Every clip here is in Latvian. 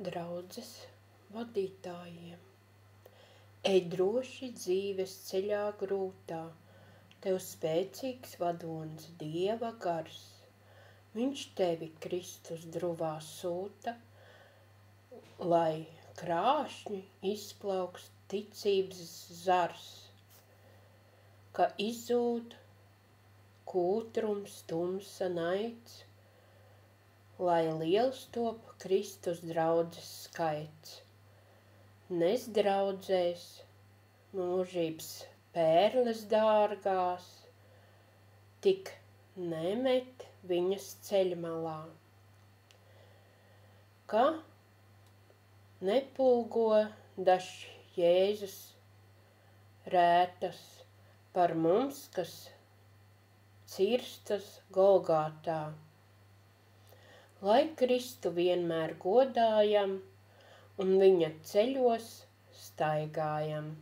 draudzes vadītājiem. Ej droši dzīves ceļā grūtā, tev spēcīgs vadonis Dieva gars. Viņš tevi Kristus druvā sūta, lai krāšņi izplaukst ticības zars, ka izzūd kūtrums, tumsa, naids, lai liels top Kristus draudzes skaits. Nes draudzēs mūžības pērles dārgās, tik nemet viņas ceļmalā. Ka nepulgo dažs Jēzus rētas par mums, kas cirstas Golgātā. Lai Kristu vienmēr godājam un viņa ceļos staigājam.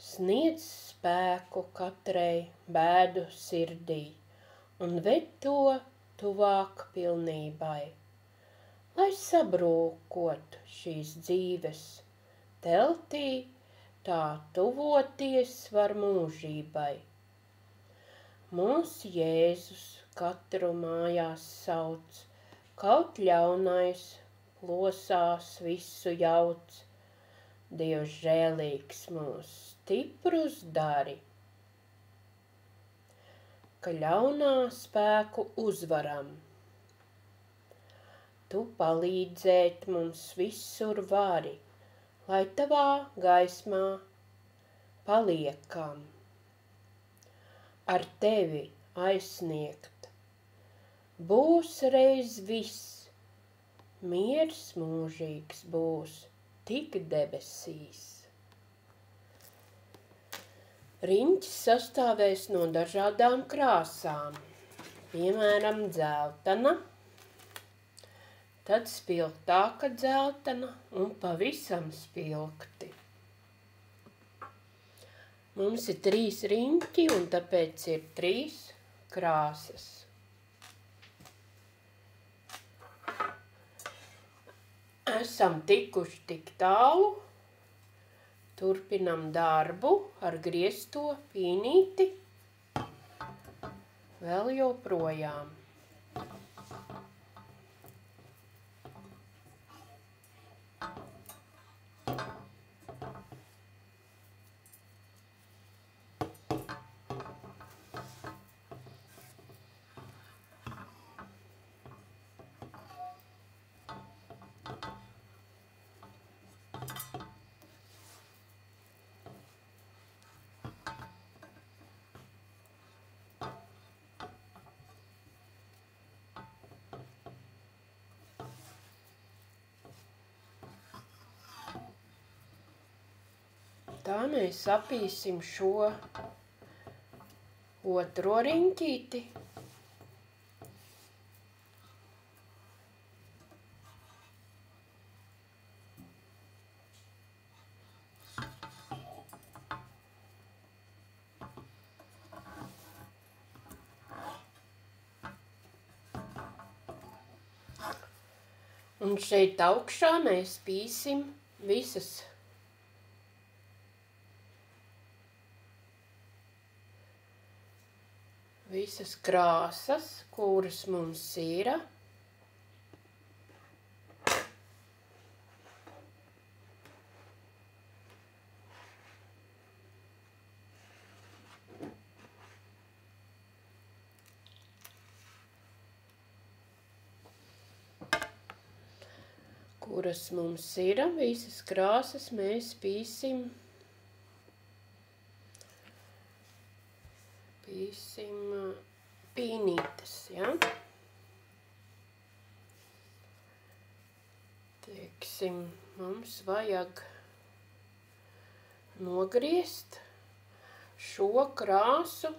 Sniedz spēku katrai bēdu sirdī un ved to tuvāk pilnībai, lai sabrūkot šīs dzīves teltī, tā tuvoties var mūžībai. Mūs Jēzus katru mājās sauc, kaut ļaunais plosās visu jauc. Dievs žēlīgs mūs stiprus dari, ka ļaunā spēku uzvaram. Tu palīdzēt mums visur vari, lai tavā gaismā paliekam. Ar tevi aizsniegt būs reiz viss, miers mūžīgs būs tik debesīs. Riņķis sastāvēs no dažādām krāsām, piemēram, dzeltena, tad spilgtāka dzeltena un pavisam spilgti. Mums ir 3 riņķi un tāpēc ir 3 krāsas. Esam tikuši tik tālu, turpinam darbu ar griezto pīnīti, vēl joprojām. Tā mēs apīsim šo otro riņķīti. Un šeit augšā mēs pīsim visas krāsas, kuras mums ir. Visas krāsas mēs pīsim pīnītes, ja? Teiksim, mums vajag nogriezt šo krāsu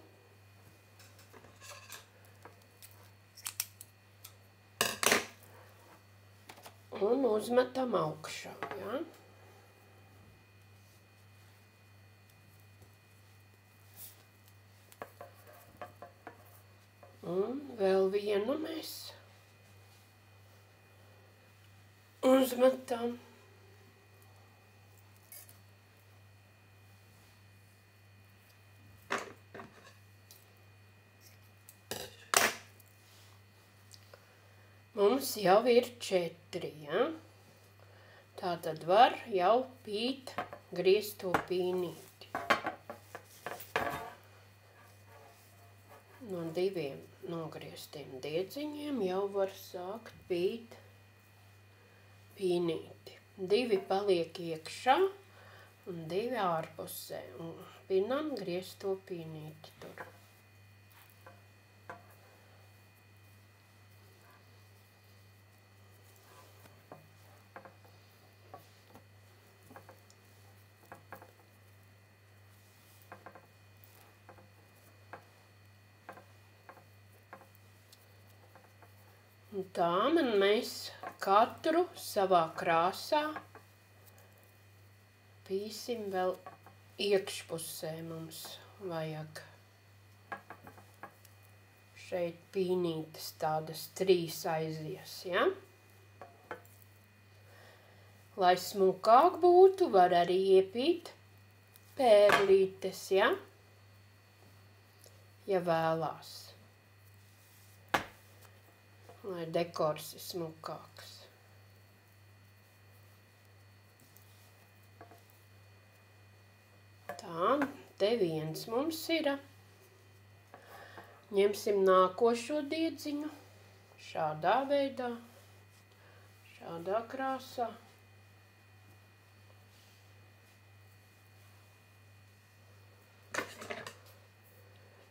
un uzmetam augšā, ja? Un vēl vienu mēs uzmetam. Mums jau ir 4, ja? Tātad var jau pīt griezto pīnīti. No 2 nogrieztiem diedziņiem jau var sākt pīt pīnīti. 2 paliek iekšā un 2 ārpusē. Un pinam griezto pīnīti tur. Un tā mēs katru savā krāsā pīsim vēl iekšpusē mums vajag. Šeit pīnītes tādas 3 aizies, ja? Lai smukāk būtu, var arī iepīt pērlītes, ja? Ja vēlās. Lai dekors ir smukāks. Tā, te viens mums ir. Ņemsim nākošo diedziņu. Šādā veidā. Šādā krāsā.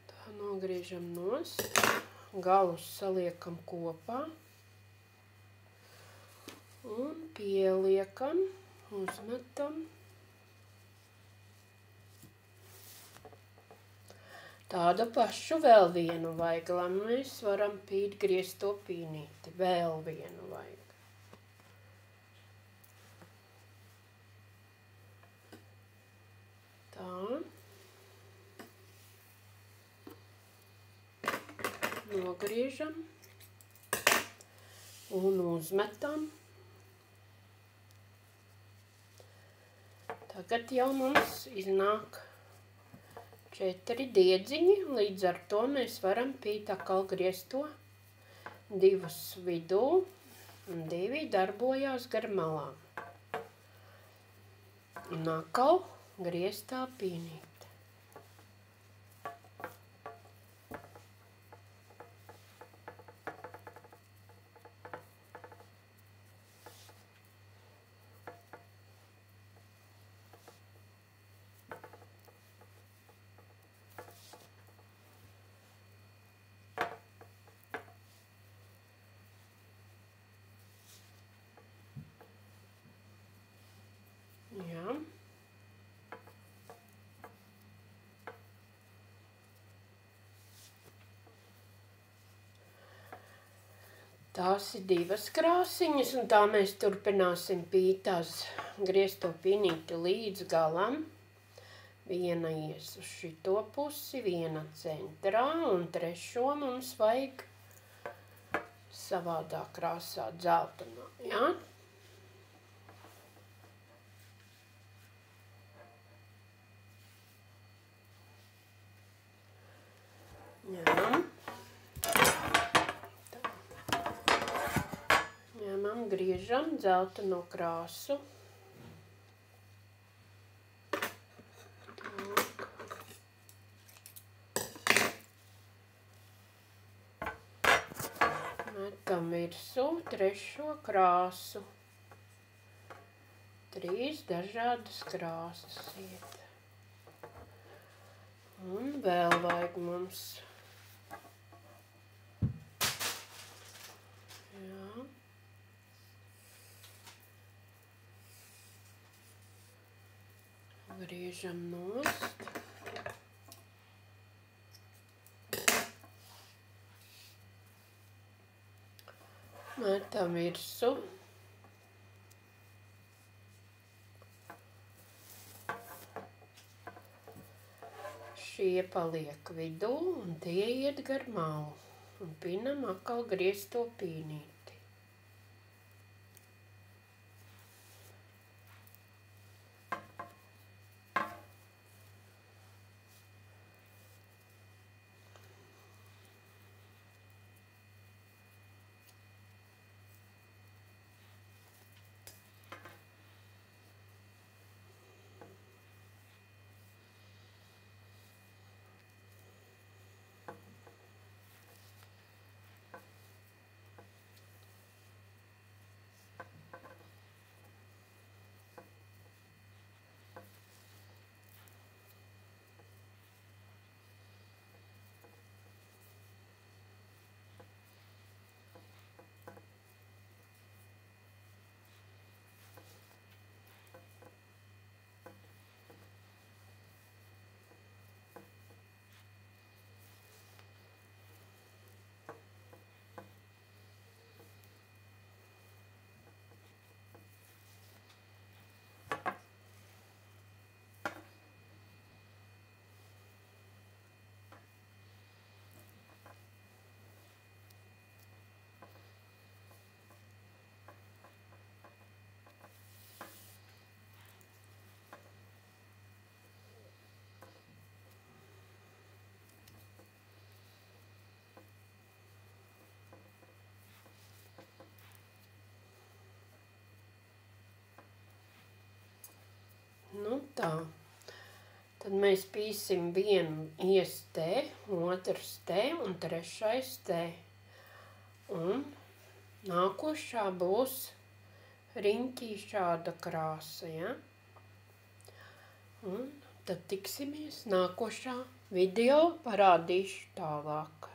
Tā nogriežam nost. Galus saliekam kopā un pieliekam, uzmetam. Tādu pašu vēl vienu vajag, lai mēs varam pīt griezto pīnīti. Vēl vienu vajag. Tā. Nogriežam un uzmetam. Tagad jau mums iznāk 4 diedziņi, līdz ar to mēs varam pīt atkal griezto 2 vidū un 2 darbojās gar malām. Un atkal grieztā pīnīte. Jā. Tās ir 2 krāsiņas, un tā mēs turpināsim pīt tās griezto pīnīti līdz galam. Viena ies uz šito pusi, viena centrā, un 3. mums vajag savādā krāsā dzeltenā, jā? Ņemam. Ņemam, griežam dzelteno krāsu. Metam virsū 3. krāsu. 3 dažādas krāsas iet. Un vēl vajag mums. Jā. Griežam nost. Metam virsū. Šie paliek vidū un tie iet gar malu. Un pinam atkal griezto pīnīti. Tā. Tad mēs pīsim vienu iestē, otrs te un trešais te. Un nākošā būs riņķī šāda krāsa, ja? Un tad tiksimies nākošā video, parādīšu tālāk.